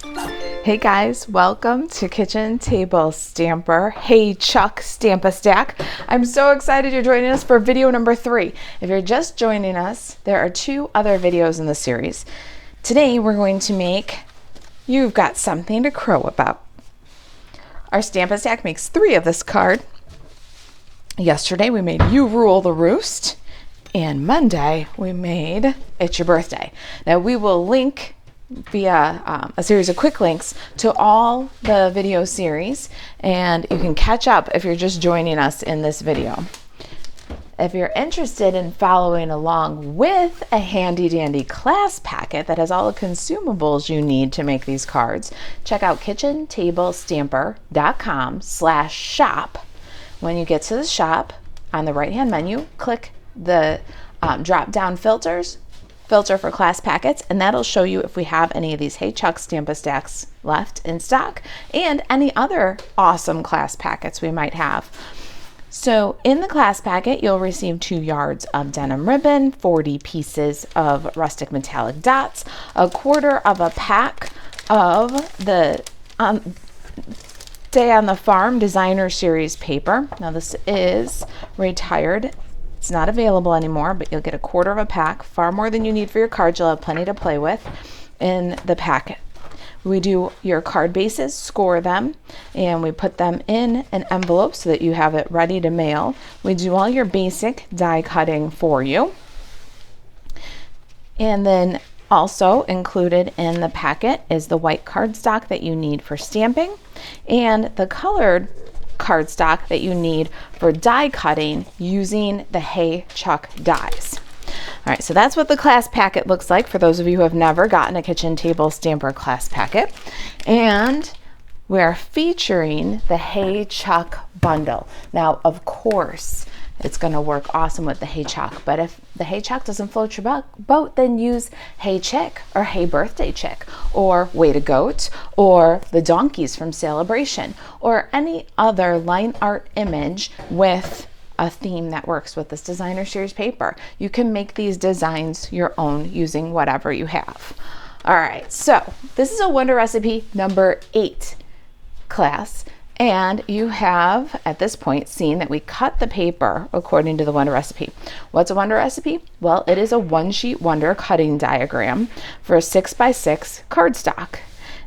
Hey guys, welcome to Kitchen Table Stamper. Hey Chuck, Stamp-A-Stack. I'm so excited you're joining us for video number 3. If you're just joining us, there are 2 other videos in the series. Today we're going to make You've Got Something to Crow About. Our Stamp-A-Stack makes 3 of this card. Yesterday we made You Rule the Roost, and Monday we made It's Your Birthday. Now we will link via a series of quick links to all the video series, and you can catch up if you're just joining us in this video. If you're interested in following along with a handy dandy class packet that has all the consumables you need to make these cards, check out kitchentablestamper.com/shop. When you get to the shop, on the right hand menu, click the drop down filter for class packets, and that'll show you if we have any of these Hey Chuck Stamp-A-Stacks left in stock and any other awesome class packets we might have. So in the class packet, you'll receive 2 yards of denim ribbon, 40 pieces of rustic metallic dots, a quarter of a pack of the Day on the Farm Designer Series paper. Now this is retired. It's not available anymore, but you'll get a quarter of a pack, far more than you need for your cards. You'll have plenty to play with in the packet. We do your card bases, score them, and we put them in an envelope so that you have it ready to mail. We do all your basic die cutting for you. And then also included in the packet is the white cardstock that you need for stamping and the colored cardstock that you need for die cutting using the Hey Chuck dies. All right, so that's what the class packet looks like for those of you who have never gotten a Kitchen Table Stamper class packet. And we're featuring the Hey Chuck bundle. Now, of course, it's going to work awesome with the Hey Chuck, but if the Hey Chuck doesn't float your boat, then use Hey Chick or Hey Birthday Chick or Wait a Goat or the donkeys from Celebration or any other line art image with a theme that works with this designer series paper. You can make these designs your own using whatever you have. All right, so this is a Wonder Recipe number 8 class. And you have, at this point, seen that we cut the paper according to the Wonder Recipe. What's a Wonder Recipe? Well, it is a one-sheet Wonder cutting diagram for a 6x6 cardstock.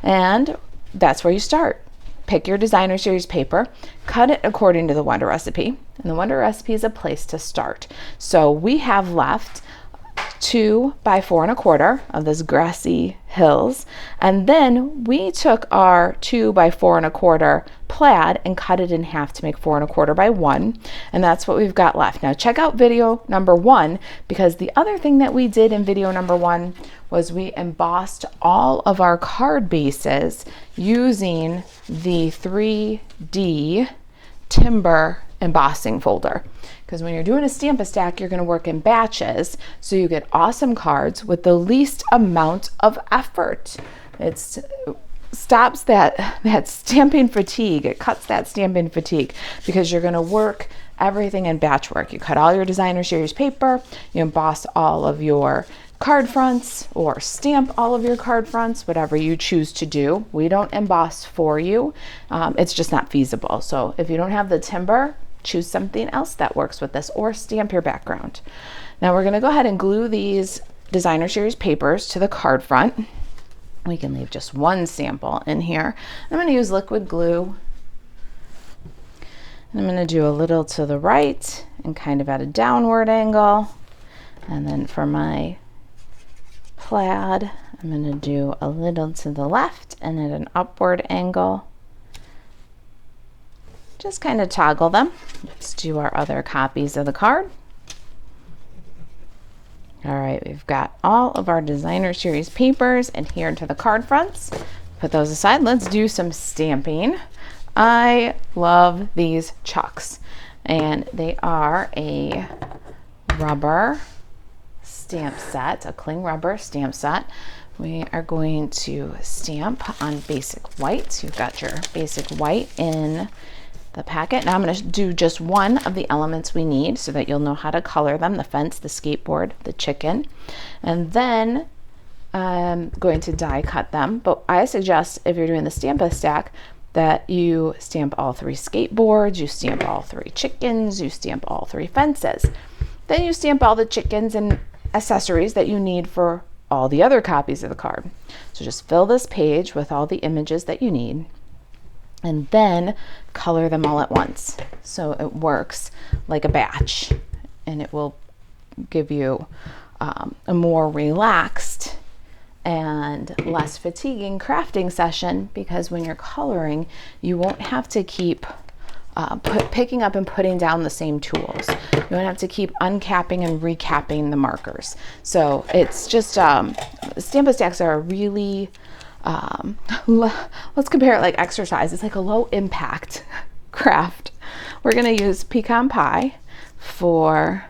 And that's where you start. Pick your designer series paper, cut it according to the Wonder Recipe, and the Wonder Recipe is a place to start. So we have left 2 by 4 1/4 of this grassy hills, and then we took our 2 by 4 1/4 plaid and cut it in half to make 4 1/4 by 1, and that's what we've got left. Now check out video number 1, because the other thing that we did in video number 1 was we embossed all of our card bases using the 3D timber embossing folder. Because when you're doing a Stamp-A-Stack, you're going to work in batches, so you get awesome cards with the least amount of effort. It stops that stamping fatigue. It cuts that stamping fatigue because you're going to work everything in batch work. You cut all your designer series paper, you emboss all of your card fronts or stamp all of your card fronts, whatever you choose to do. We don't emboss for you. It's just not feasible. So if you don't have the timber, choose something else that works with this or stamp your background. Now we're going to go ahead and glue these designer series papers to the card front. We can leave just one sample in here. I'm going to use liquid glue. And I'm going to do a little to the right and kind of at a downward angle. And then for my plaid, I'm going to do a little to the left and at an upward angle. Just kind of toggle them. Let's do our other copies of the card. All right, we've got all of our designer series papers adhered to the card fronts. Put those aside. Let's do some stamping. I love these chucks, and they are a rubber stamp set, a cling rubber stamp set. We are going to stamp on basic white. You've got your basic white in the packet. Now I'm going to do just one of the elements we need so that you'll know how to color them: the fence, the skateboard, the chicken. And then I'm going to die cut them, but I suggest if you're doing the Stampa stack that you stamp all 3 skateboards, you stamp all 3 chickens, you stamp all 3 fences. Then you stamp all the chickens and accessories that you need for all the other copies of the card. So just fill this page with all the images that you need and then color them all at once. So it works like a batch, and it will give you a more relaxed and less fatiguing crafting session, because when you're coloring, you won't have to keep picking up and putting down the same tools. You won't have to keep uncapping and recapping the markers. So it's just, Stampa stacks are a really, let's compare it like exercise. It's like a low impact craft. We're gonna use pecan pie for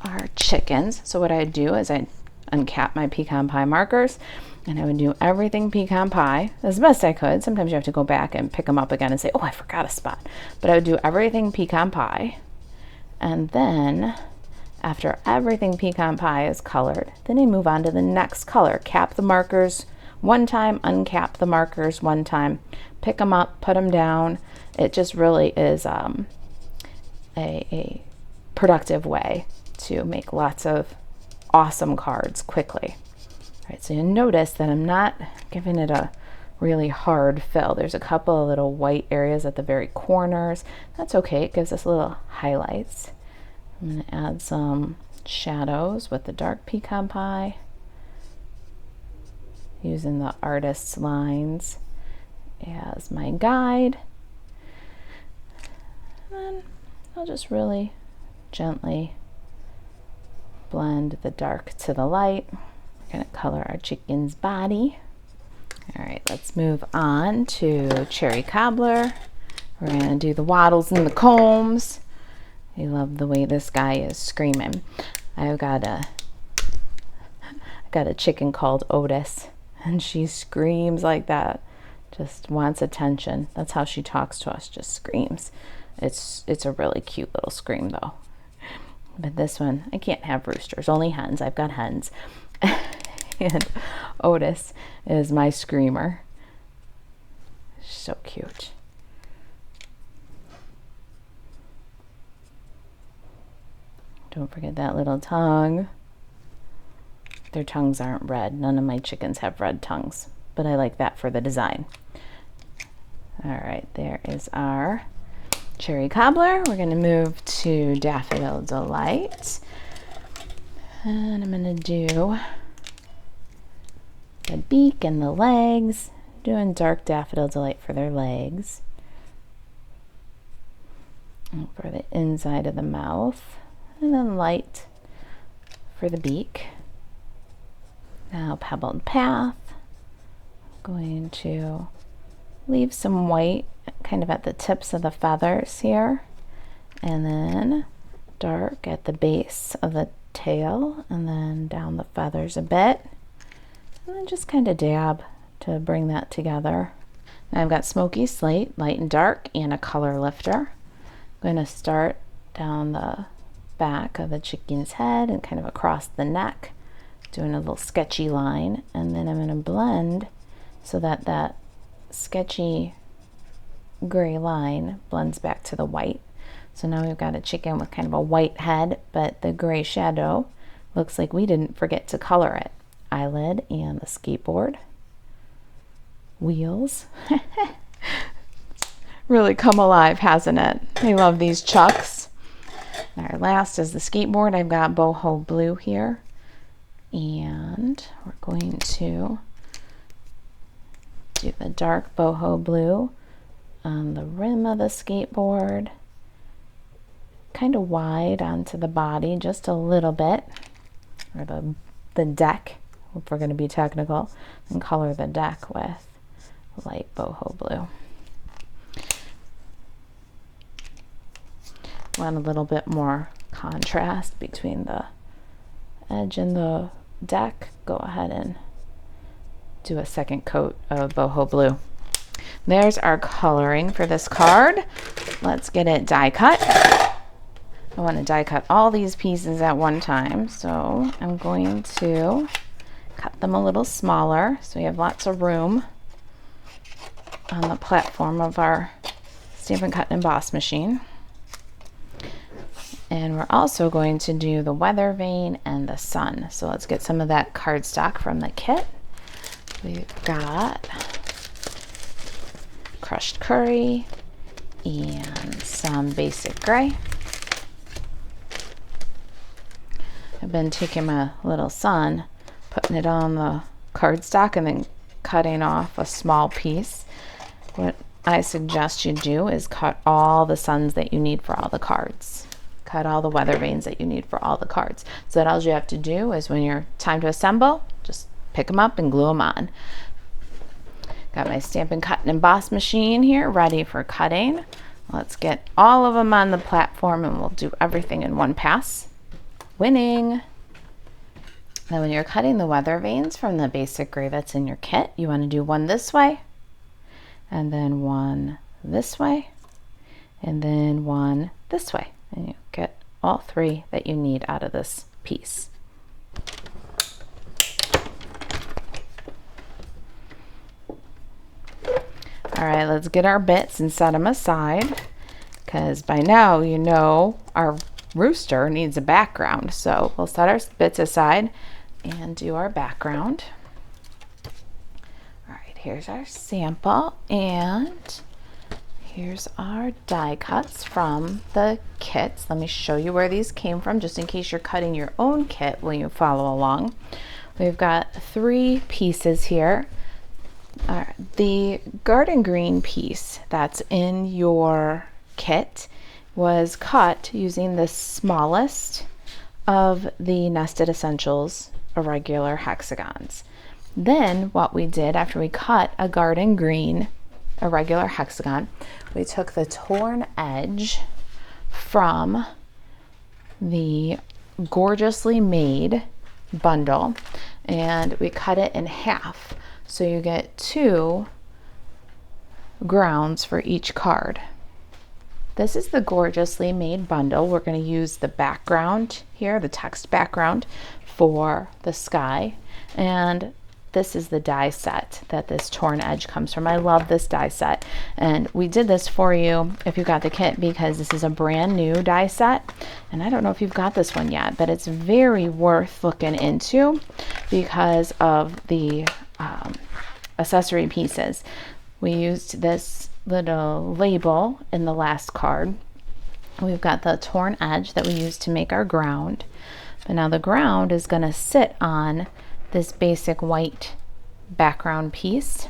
our chickens. So what I'd do is I'd uncap my pecan pie markers, and I would do everything pecan pie as best I could. Sometimes you have to go back and pick them up again and say, oh, I forgot a spot. But I would do everything pecan pie. And then after everything pecan pie is colored, then I move on to the next color. Cap the markers one time, uncap the markers one time, pick them up, put them down. It just really is a productive way to make lots of awesome cards quickly. All right, so you'll notice that I'm not giving it a really hard fill. There's a couple of little white areas at the very corners. That's okay, it gives us little highlights. I'm going to add some shadows with the dark pecan pie, using the artist's lines as my guide. And then I'll just really gently blend the dark to the light. We're going to color our chicken's body. All right, let's move on to Cherry Cobbler. We're going to do the waddles and the combs. I love the way this guy is screaming. I've got a chicken called Otis, and she screams like that. Just wants attention. That's how she talks to us, just screams. It's a really cute little scream though. But this one, I can't have roosters, only hens. I've got hens. And Otis is my screamer. So cute. Don't forget that little tongue. Their tongues aren't red. None of my chickens have red tongues, but I like that for the design. All right, there is our Cherry Cobbler. We're going to move to Daffodil Delight. And I'm going to do the beak and the legs. Doing dark Daffodil Delight for their legs. And for the inside of the mouth. And then light for the beak. Now Pebbled Path. I'm going to leave some white kind of at the tips of the feathers here, and then dark at the base of the tail, and then down the feathers a bit, and then just kind of dab to bring that together. Now I've got Smoky Slate, light and dark, and a color lifter. I'm going to start down the back of the chicken's head and kind of across the neck, doing a little sketchy line, and then I'm going to blend so that that sketchy gray line blends back to the white. So now we've got a chicken with kind of a white head, but the gray shadow looks like we didn't forget to color it. Eyelid and the skateboard. Wheels. Really come alive, hasn't it? I love these chucks. Our last is the skateboard. I've got boho blue here, and we're going to do the dark boho blue on the rim of the skateboard, kind of wide onto the body, just a little bit, or the deck, if we're going to be technical, and color the deck with light boho blue. Want a little bit more contrast between the edge and the deck, go ahead and do a second coat of boho blue. There's our coloring for this card. Let's get it die cut. I want to die cut all these pieces at one time, so I'm going to cut them a little smaller so we have lots of room on the platform of our Stampin' Cut and Emboss machine. And we're also going to do the weather vane and the sun. So let's get some of that cardstock from the kit. We've got crushed curry and some basic gray. I've been taking my little sun, putting it on the cardstock and then cutting off a small piece. What I suggest you do is cut all the suns that you need for all the cards. Cut all the weather vanes that you need for all the cards. So that all you have to do is when you're time to assemble, just pick them up and glue them on. Got my Stampin' Cut and Emboss machine here ready for cutting. Let's get all of them on the platform and we'll do everything in one pass. Winning! Now when you're cutting the weather vanes from the basic gray that's in your kit, you want to do one this way, and then one this way, and then one this way. And you get all three that you need out of this piece. All right, let's get our bits and set them aside, because by now you know our rooster needs a background. So we'll set our bits aside and do our background. All right, here's our sample, and here's our die cuts from the kits. Let me show you where these came from, just in case you're cutting your own kit when you follow along. We've got 3 pieces here. The garden green piece that's in your kit was cut using the smallest of the Nested Essentials irregular hexagons. Then what we did after we cut a garden green irregular hexagon, we took the torn edge from the Gorgeously Made bundle and we cut it in half. So you get 2 grounds for each card. This is the Gorgeously Made bundle. We're going to use the background here, the text background for the sky. And this is the die set that this torn edge comes from. I love this die set. And we did this for you if you got the kit because this is a brand new die set. And I don't know if you've got this one yet, but it's very worth looking into because of the accessory pieces. We used this little label in the last card. We've got the torn edge that we used to make our ground, but now the ground is going to sit on this basic white background piece.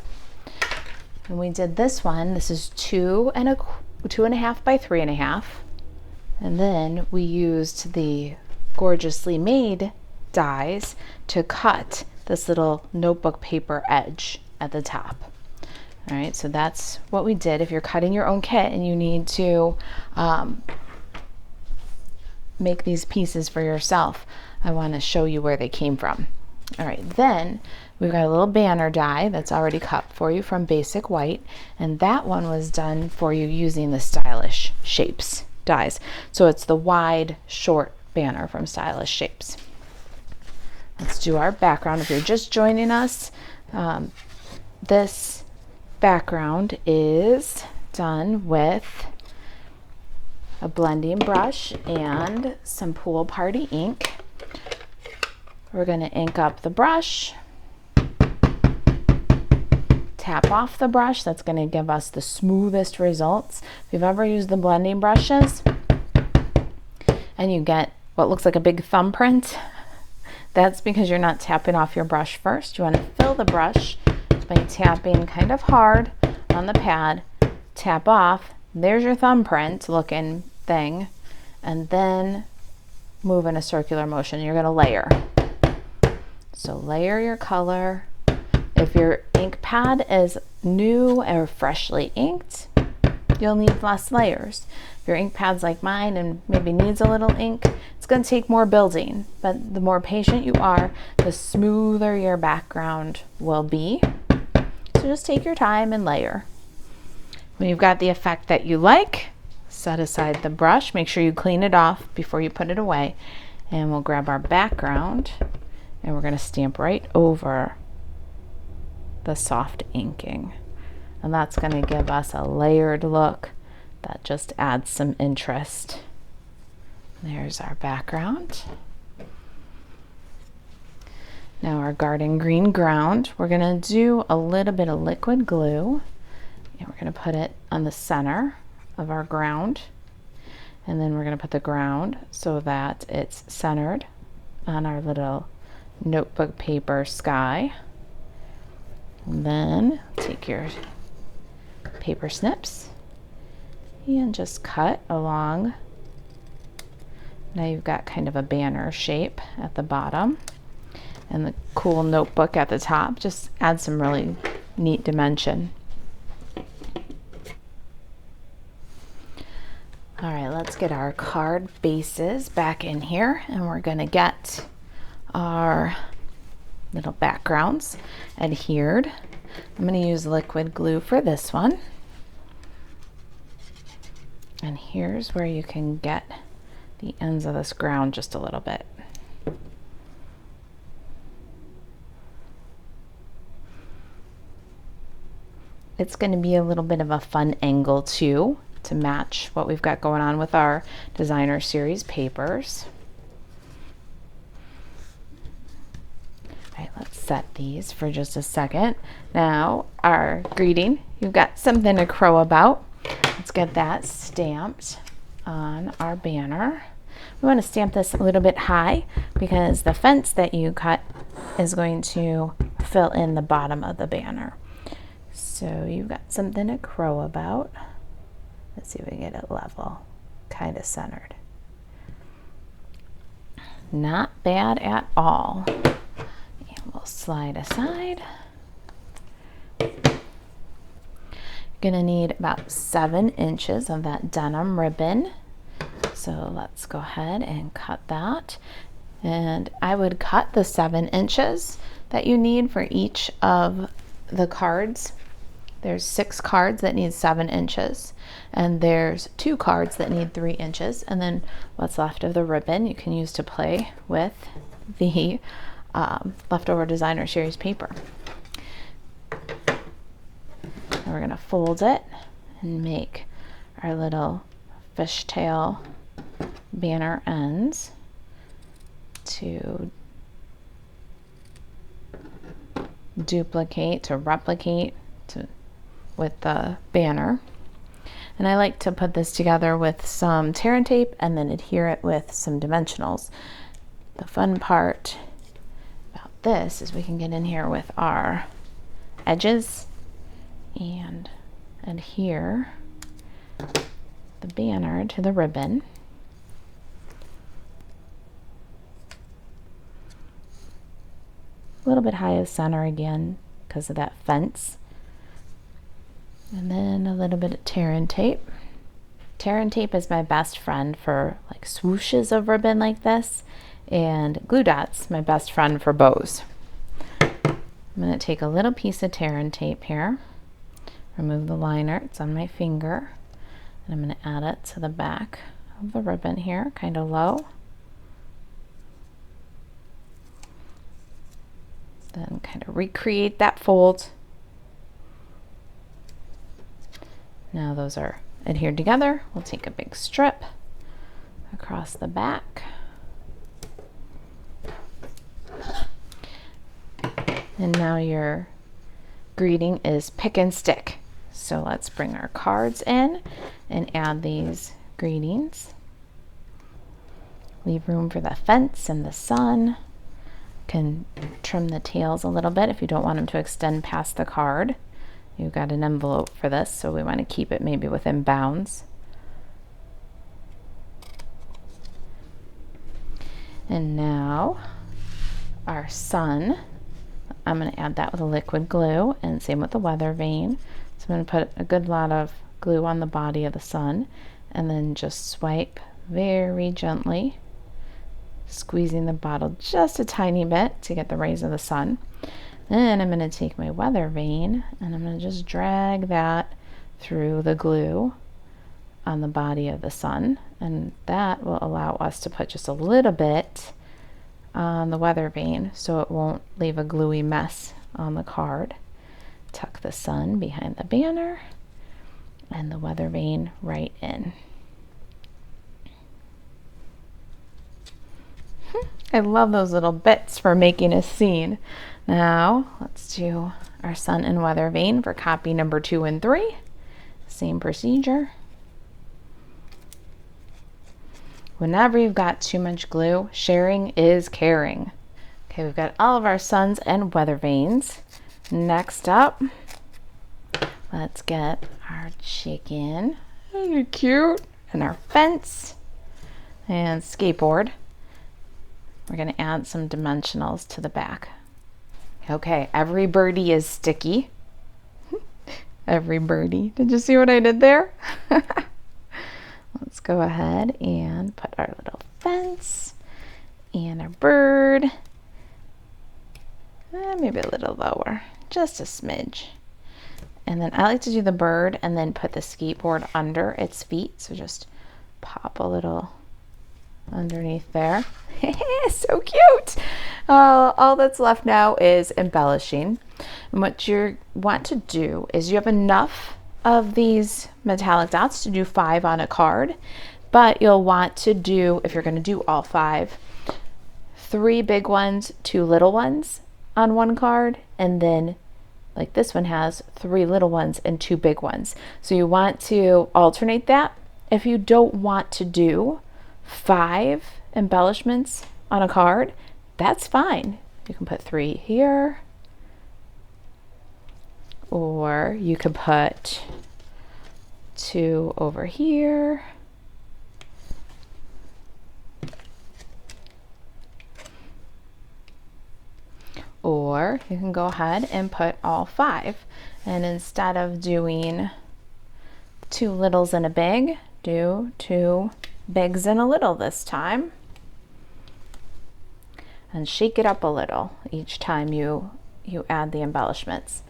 And we did this one. This is 2.5 by 3.5, and then we used the Gorgeously Made dies to cut this little notebook paper edge at the top. All right, so that's what we did. If you're cutting your own kit and you need to make these pieces for yourself, I want to show you where they came from. All right, then we've got a little banner die that's already cut for you from Basic White, and that one was done for you using the Stylish Shapes dies. So it's the wide, short banner from Stylish Shapes. Let's do our background. If you're just joining us, this background is done with a blending brush and some Pool Party ink. We're going to ink up the brush, tap off the brush. That's going to give us the smoothest results. If you've ever used the blending brushes and you get what looks like a big thumbprint, that's because you're not tapping off your brush first. You want to fill the brush by tapping kind of hard on the pad, tap off, there's your thumbprint looking thing, and then move in a circular motion. You're going to layer. So layer your color. If your ink pad is new or freshly inked, you'll need less layers. If your ink pad's like mine and maybe needs a little ink, it's going to take more building, but the more patient you are, the smoother your background will be. So just take your time and layer. When you've got the effect that you like, set aside the brush. Make sure you clean it off before you put it away. And we'll grab our background and we're going to stamp right over the soft inking. And that's going to give us a layered look that just adds some interest. There's our background. Now our garden green ground, we're going to do a little bit of liquid glue, and we're going to put it on the center of our ground. And then we're going to put the ground so that it's centered on our little notebook paper sky. And then take your paper snips and just cut along. Now you've got kind of a banner shape at the bottom, and the cool notebook at the top just adds some really neat dimension. All right, let's get our card bases back in here, and we're going to get our little backgrounds adhered. I'm going to use liquid glue for this one. And here's where you can get the ends of this ground just a little bit. It's going to be a little bit of a fun angle too, to match what we've got going on with our designer series papers. All right, let's set these for just a second. Now our greeting, you've got something to crow about. Let's get that stamped on our banner. We want to stamp this a little bit high because the fence that you cut is going to fill in the bottom of the banner. So you've got something to crow about. Let's see if we can get it level, kind of centered. Not bad at all. And we'll slide aside. You're gonna need about 7 inches of that denim ribbon. So let's go ahead and cut that. And I would cut the 7 inches that you need for each of the cards. There's 6 cards that need 7 inches, and there's 2 cards that need 3 inches, and then what's left of the ribbon you can use to play with the leftover designer series paper. And we're gonna fold it and make our little fishtail banner ends to duplicate, to replicate with the banner. And I like to put this together with some tear and tape and then adhere it with some dimensionals. The fun part about this is we can get in here with our edges and adhere the banner to the ribbon. A little bit high of center again because of that fence. And then a little bit of tear and tape. Tear and tape is my best friend for like swooshes of ribbon like this, and glue dots, my best friend for bows. I'm going to take a little piece of tear and tape here, remove the liner, it's on my finger, and I'm going to add it to the back of the ribbon here, kind of low. Then kind of recreate that fold. Now those are adhered together. We'll take a big strip across the back. And now your greeting is pick and stick. So let's bring our cards in and add these greetings. Leave room for the fence and the sun. Can trim the tails a little bit if you don't want them to extend past the card. You've got an envelope for this, so we want to keep it maybe within bounds. And now our sun, I'm going to add that with a liquid glue, and same with the weather vane. So I'm going to put a good lot of glue on the body of the sun and then just swipe very gently, squeezing the bottle just a tiny bit to get the rays of the sun. Then I'm going to take my weather vane and I'm going to just drag that through the glue on the body of the sun, and that will allow us to put just a little bit on the weather vane so it won't leave a gluey mess on the card. Tuck the sun behind the banner and the weather vane right in. I love those little bits for making a scene. Now let's do our sun and weather vane for copy number 2 and 3. Same procedure. Whenever you've got too much glue, sharing is caring. Okay, we've got all of our suns and weather vanes. Next up, let's get our chicken. Isn't it cute? And our fence and skateboard. We're going to add some dimensionals to the back. Okay, every birdie is sticky. Every birdie. Did you see what I did there? Let's go ahead and put our little fence and our bird. Maybe a little lower, just a smidge. And then I like to do the bird and then put the skateboard under its feet. So just pop a little underneath there. So cute. All that's left now is embellishing. And what you want to do is you have enough of these metallic dots to do 5 on a card, but you'll want to do, if you're going to do all 5, 3 big ones, 2 little ones on one card, and then like this one has 3 little ones and 2 big ones. So you want to alternate that. If you don't want to do 5 embellishments on a card, that's fine. You can put 3 here, or you could put 2 over here, or you can go ahead and put all 5, and instead of doing 2 littles and a big, do 2 bigs and a little this time, and shake it up a little each time you add the embellishments.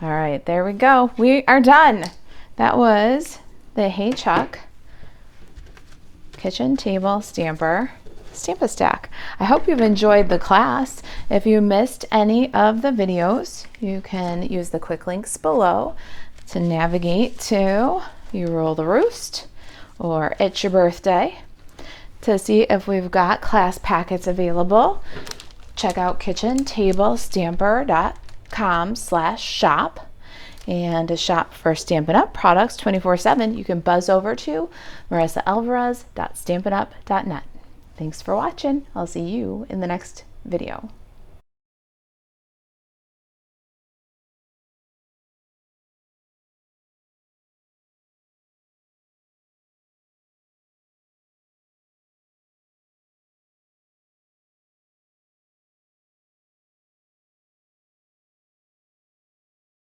All right, there we go. We are done. That was the Hey Chuck kitchen table stamper Stamp-A-Stack. I hope you've enjoyed the class. If you missed any of the videos, you can use the quick links below to navigate to You Rule the Roost or It's Your Birthday. To see if we've got class packets available, check out kitchentablestamper.com/shop. And to shop for Stampin' Up! Products 24/7, you can buzz over to marisaalvarez.stampinup.net. Thanks for watching. I'll see you in the next video.